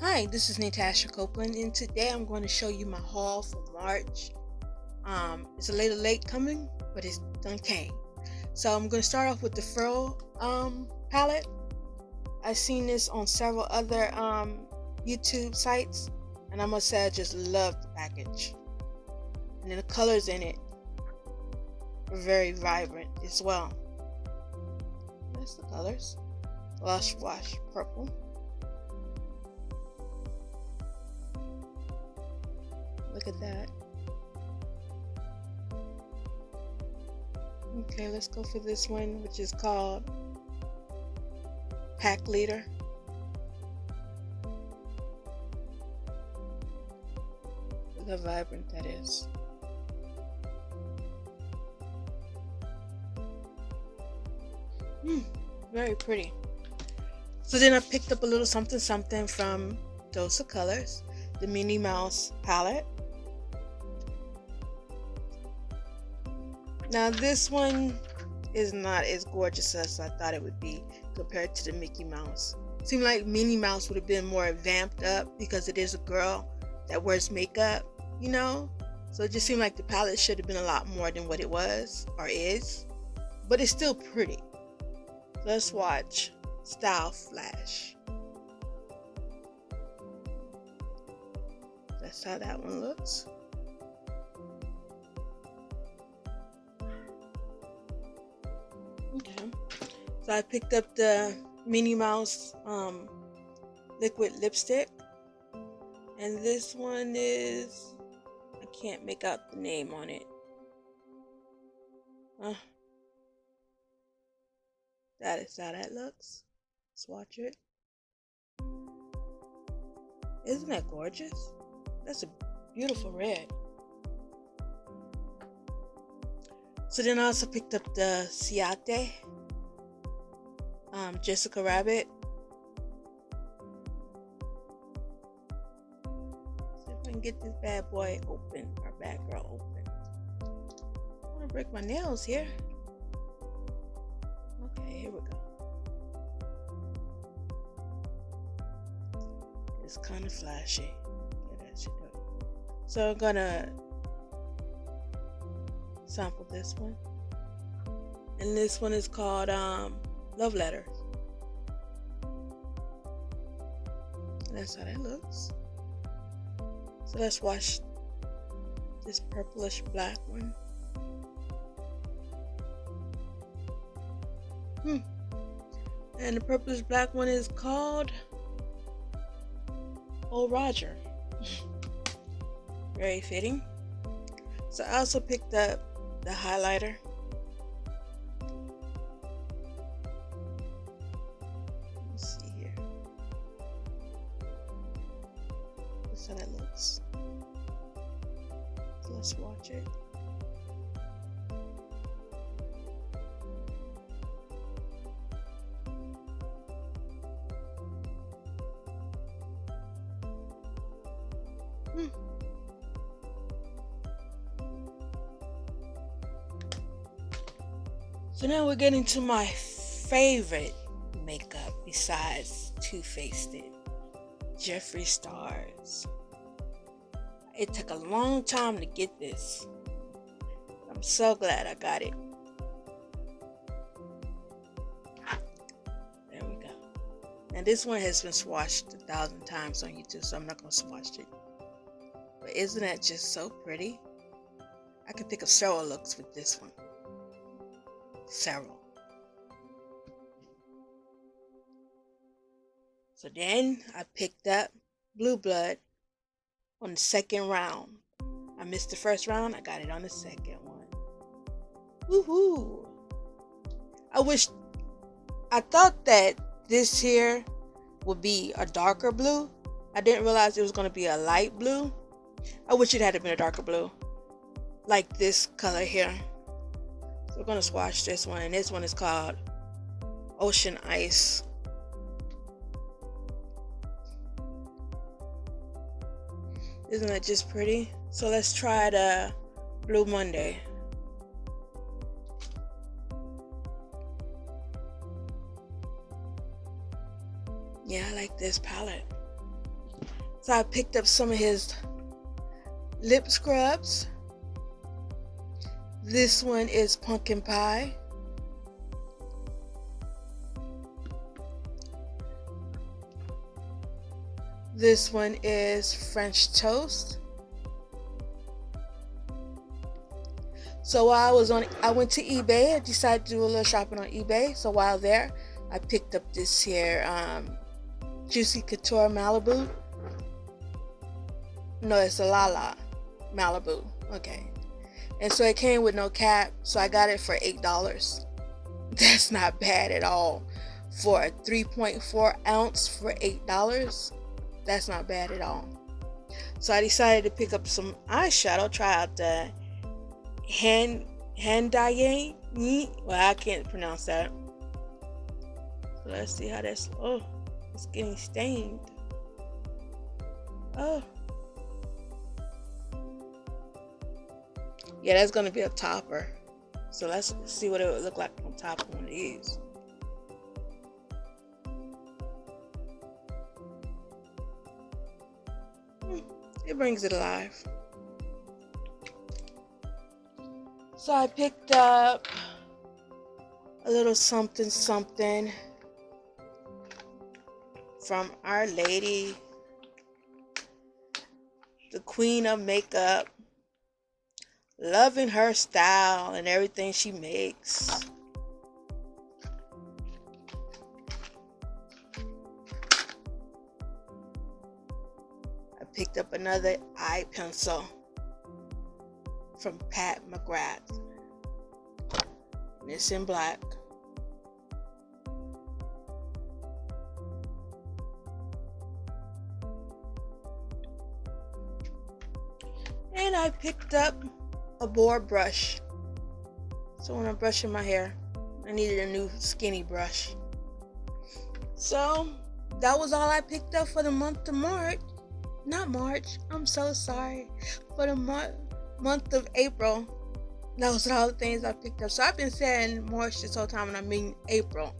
Hi, this is Natasha Copeland, and today I'm going to show you my haul for March. It's a little late coming, but it's done came. So I'm going to start off with the Furl palette. I've seen this on several other YouTube sites, and I must say I just love the package. And then the colors in it are very vibrant as well. That's the colors. Lush Wash Purple. Look at that. Okay, let's go for this one, which is called Pack Leader. Look how vibrant that is. Very pretty. So then I picked up a little something from Dose of Colors, the Minnie Mouse palette. Now this one is not as gorgeous as I thought it would be compared to the Mickey Mouse. Seemed like Minnie Mouse would have been more vamped up because it is a girl that wears makeup, you know? So it just seemed like the palette should have been a lot more than what it was or is. But it's still pretty. Let's watch Style Flash. That's how that one looks. Okay, so I picked up the Minnie Mouse liquid lipstick, and this one is, I can't make out the name on it. That is how that looks. Swatch it. Isn't that gorgeous? That's a beautiful red. So then I also picked up the Ciate Jessica Rabbit. See if I can get this bad boy open, or bad girl open. I want to break my nails here. Okay, here we go. It's kind of flashy. Yeah, that should do. So I'm gonna sample this one, and this one is called Love Letters. And that's how that looks. So let's wash this purplish black one. And the purplish black one is called Oh Roger. Very fitting. So I also picked up the highlighter. Let's see here. That's how that looks. So let's watch it. So now we're getting to my favorite makeup besides Too Faced It, Jeffree Stars. It took a long time to get this. I'm so glad I got it. There we go. Now this one has been swatched 1,000 times on YouTube, so I'm not going to swatch it. But isn't that just so pretty? I can think of several looks with this one. Several. So then I picked up Blue Blood on the second round. I missed the first round, I got it on the second one. Woohoo! I thought that this here would be a darker blue. I didn't realize it was going to be a light blue. I wish it had been a darker blue, like this color here. So we're going to swatch this one, and this one is called Ocean Ice. Isn't that just pretty? So let's try the Blue Monday. Yeah, I like this palette. So I picked up some of his lip scrubs. This one is pumpkin pie. This one is French toast. So while I went to eBay. I decided to do a little shopping on eBay. So while there, I picked up this here Juicy Couture Malibu. No, it's a Lala Malibu. Okay. And so it came with no cap, so I got it for $8. That's not bad at all. For a 3.4 ounce for $8, that's not bad at all. So I decided to pick up some eyeshadow, try out the Handayé. Well, I can't pronounce that. So let's see how that's. Oh, it's getting stained. Oh. Yeah, that's gonna be a topper. So let's see what it would look like on top of one of these. It brings it alive. So I picked up a little something from Our Lady, the Queen of Makeup. Loving her style and everything she makes. I picked up another eye pencil from McGarth. And it's in black. And I picked up a board brush. So when I'm brushing my hair, I needed a new skinny brush. So that was all I picked up for the month of March. Not March, I'm so sorry. For the month of April. Those are all the things I picked up. So I've been saying March this whole time and I mean April.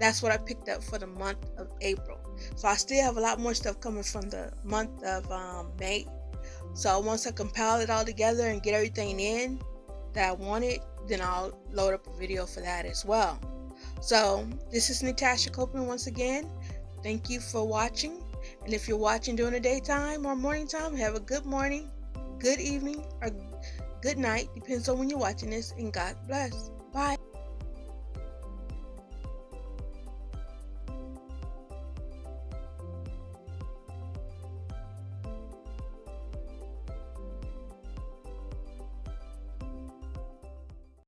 That's what I picked up for the month of April. So I still have a lot more stuff coming from the month of May. So once I compile it all together and get everything in that I wanted, then I'll load up a video for that as well. So this is Natasha Copeland once again. Thank you for watching. And if you're watching during the daytime or morning time, have a good morning, good evening, or good night. Depends on when you're watching this. And God bless. Bye.